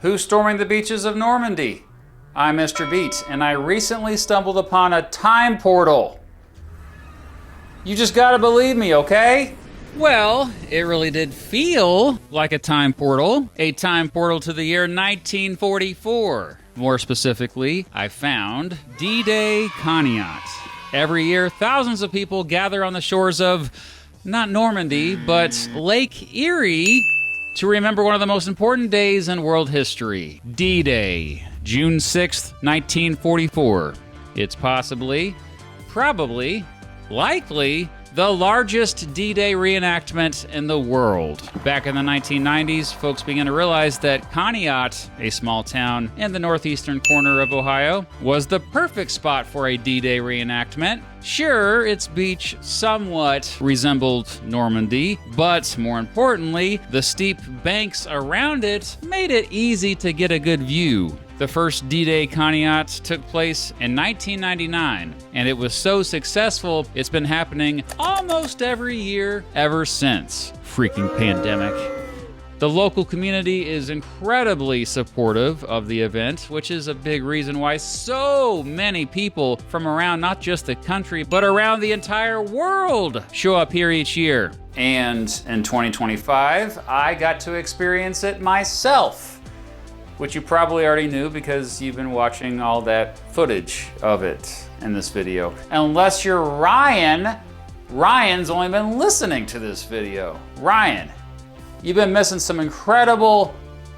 Who's storming the beaches of Normandy? I'm Mr. Beat, and I recently stumbled upon a time portal. You just gotta believe me, okay? Well, it really did feel like a time portal to the year 1944. More specifically, I found D-Day Conneaut. Every year, thousands of people gather on the shores of, not Normandy, but Lake Erie to remember one of the most important days in world history, D-Day, June 6th, 1944. It's possibly, probably, likely the largest D-Day reenactment in the world. Back in the 1990s, folks began to realize that Conneaut, a small town in the northeastern corner of Ohio, was the perfect spot for a D-Day reenactment. Sure, its beach somewhat resembled Normandy, but more importantly, the steep banks around it made it easy to get a good view. The first D-Day Conneaut took place in 1999, and it was so successful, it's been happening almost every year ever since. Freaking pandemic. The local community is incredibly supportive of the event, which is a big reason why so many people from around not just the country, but around the entire world show up here each year. And in 2025, I got to experience it myself, which you probably already knew because you've been watching all that footage of it in this video. Unless you're Ryan, Ryan's only been listening to this video. Ryan, you've been missing some incredible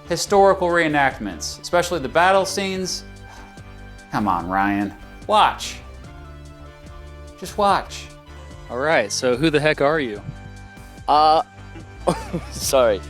historical reenactments, especially the battle scenes. Come on, Ryan, watch. Just watch. All right, so who the heck are you? Sorry.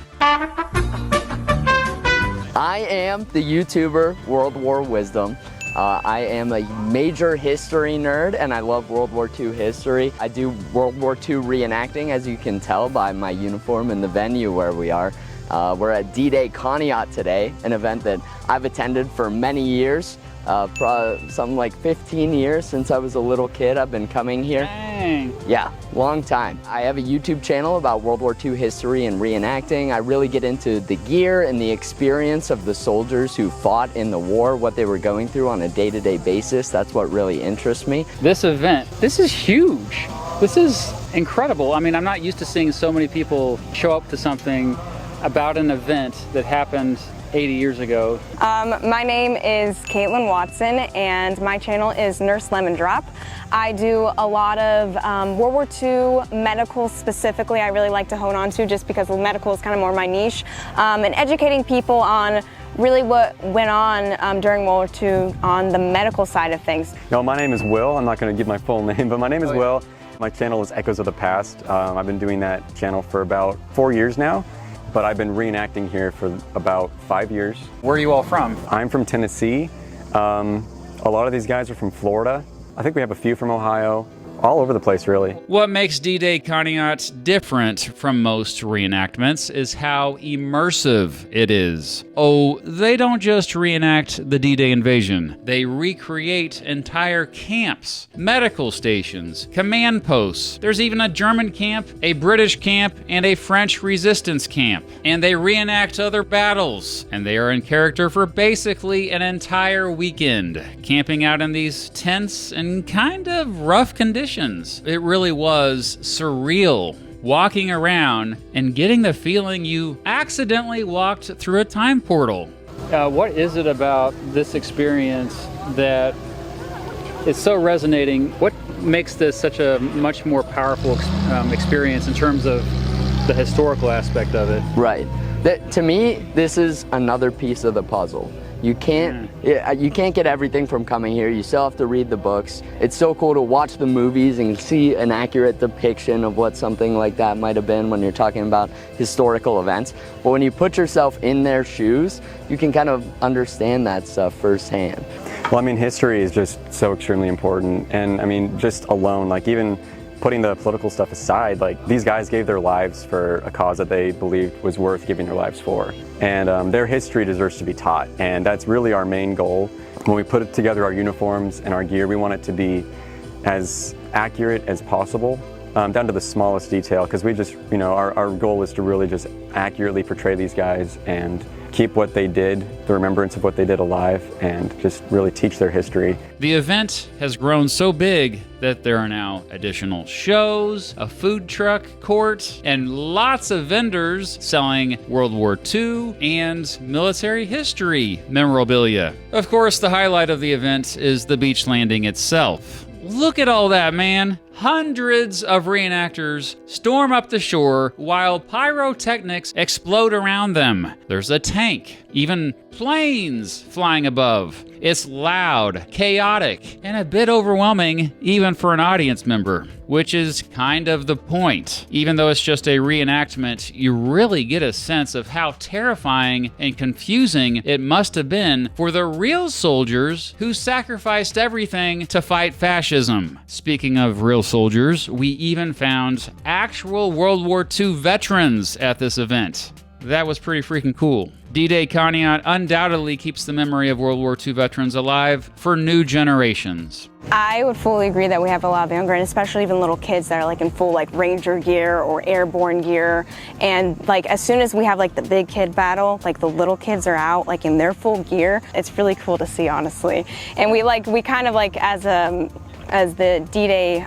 I am the YouTuber World War Wisdom. I am a major history nerd and I love World War II history. I do World War II reenacting, as you can tell by my uniform and the venue where we are. We're at D-Day Conneaut today, an event that I've attended for many years. Probably something like 15 years since I was a little kid. I've been coming here. Dang. Yeah, long time. I have a YouTube channel about World War II history and reenacting. I really get into the gear and the experience of the soldiers who fought in the war, what they were going through on a day-to-day basis. That's what really interests me. This event, this is huge. This is incredible. I mean, I'm not used to seeing so many people show up to something about an event that happened 80 years ago. My name is Caitlin Watson and my channel is Nurse Lemon Drop. I do a lot of World War II medical specifically. I really like to hone on to just because medical is kind of more my niche, and educating people on really what went on during World War II on the medical side of things. No, my name is Will. I'm not going to give my full name, but my name is Will. My channel is Echoes of the Past. I've been doing that channel for about 4 years now. But I've been reenacting here for about 5 years. Where are you all from? I'm from Tennessee. A lot of these guys are from Florida. I think we have a few from Ohio. All over the place, really. What makes D-Day Conneaut different from most reenactments is how immersive it is. Oh, they don't just reenact the D-Day invasion. They recreate entire camps, medical stations, command posts. There's even a German camp, a British camp, and a French resistance camp. And they reenact other battles. And they are in character for basically an entire weekend, camping out in these tense and kind of rough conditions. It really was surreal walking around and getting the feeling you accidentally walked through a time portal. What is it about this experience that is so resonating? What makes this such a much more powerful experience in terms of the historical aspect of it? Right. To me, this is another piece of the puzzle. You can't get everything from coming here. You still have to read the books. It's so cool to watch the movies and see an accurate depiction of what something like that might have been when you're talking about historical events. But when you put yourself in their shoes, you can kind of understand that stuff firsthand. Well, I mean, history is just so extremely important. And I mean, just alone, like even putting the political stuff aside, like these guys gave their lives for a cause that they believed was worth giving their lives for. And their history deserves to be taught. And that's really our main goal. When we put together our uniforms and our gear, we want it to be as accurate as possible down to the smallest detail, because we just, our goal is to really just accurately portray these guys and keep what they did, the remembrance of what they did alive, and just really teach their history. The event has grown so big that there are now additional shows, a food truck court, and lots of vendors selling World War II and military history memorabilia. Of course, the highlight of the event is the beach landing itself. Look at all that, man. Hundreds of reenactors storm up the shore while pyrotechnics explode around them. There's a tank, even planes flying above. It's loud, chaotic, and a bit overwhelming even for an audience member, which is kind of the point. Even though it's just a reenactment, you really get a sense of how terrifying and confusing it must have been for the real soldiers who sacrificed everything to fight fascism. Speaking of real soldiers, we even found actual World War II veterans at this event. That was pretty freaking cool. D-Day Conneaut undoubtedly keeps the memory of World War II veterans alive for new generations. I would fully agree that we have a lot of younger, and especially even little kids that are like in full like Ranger gear or airborne gear. And like as soon as we have like the big kid battle, like the little kids are out like in their full gear. It's really cool to see, honestly. And we kind of like as the D-Day,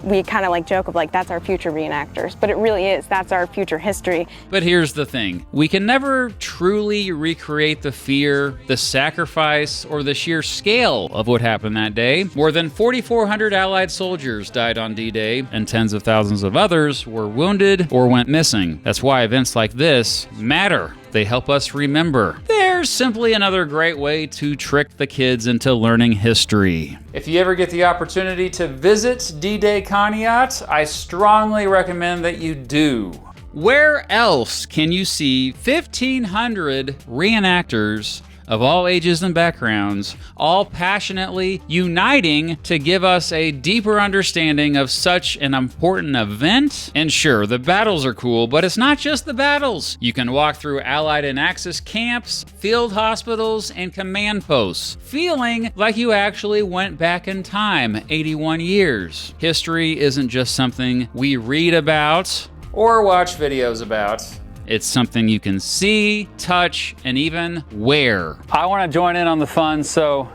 we kind of like joke of like, that's our future reenactors, but it really is, that's our future history. But here's the thing, we can never truly recreate the fear, the sacrifice, or the sheer scale of what happened that day. More than 4,400 Allied soldiers died on D-Day, and tens of thousands of others were wounded or went missing. That's why events like this matter. They help us remember. They're simply another great way to trick the kids into learning history. If you ever get the opportunity to visit D-Day Conneaut, I strongly recommend that you do. Where else can you see 1,500 reenactors of all ages and backgrounds, all passionately uniting to give us a deeper understanding of such an important event? And sure, the battles are cool, but it's not just the battles. You can walk through Allied and Axis camps, field hospitals, and command posts, feeling like you actually went back in time 81 years. History isn't just something we read about or watch videos about. It's something you can see, touch, and even wear. I want to join in on the fun, so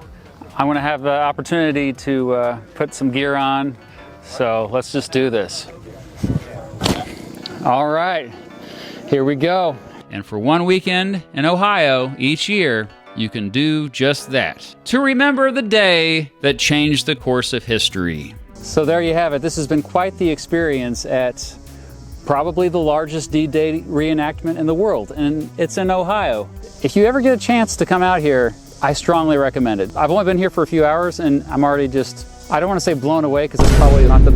I want to have the opportunity to put some gear on. So let's just do this. All right, here we go. And for one weekend in Ohio each year, you can do just that. To remember the day that changed the course of history. So there you have it. This has been quite the experience at probably the largest D-Day reenactment in the world, and it's in Ohio. If you ever get a chance to come out here, I strongly recommend it. I've only been here for a few hours, and I'm already just, I don't want to say blown away, because it's probably not the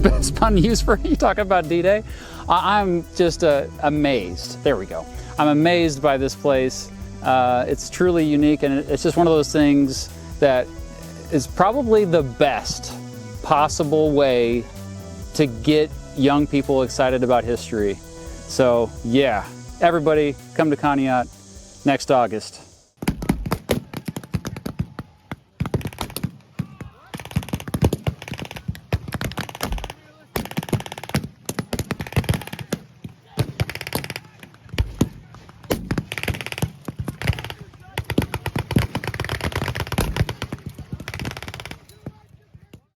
best pun used for you talking about D-Day. I'm just amazed. There we go. I'm amazed by this place. It's truly unique, and it's just one of those things that is probably the best possible way to get young people excited about history. So yeah, everybody come to Conneaut next August.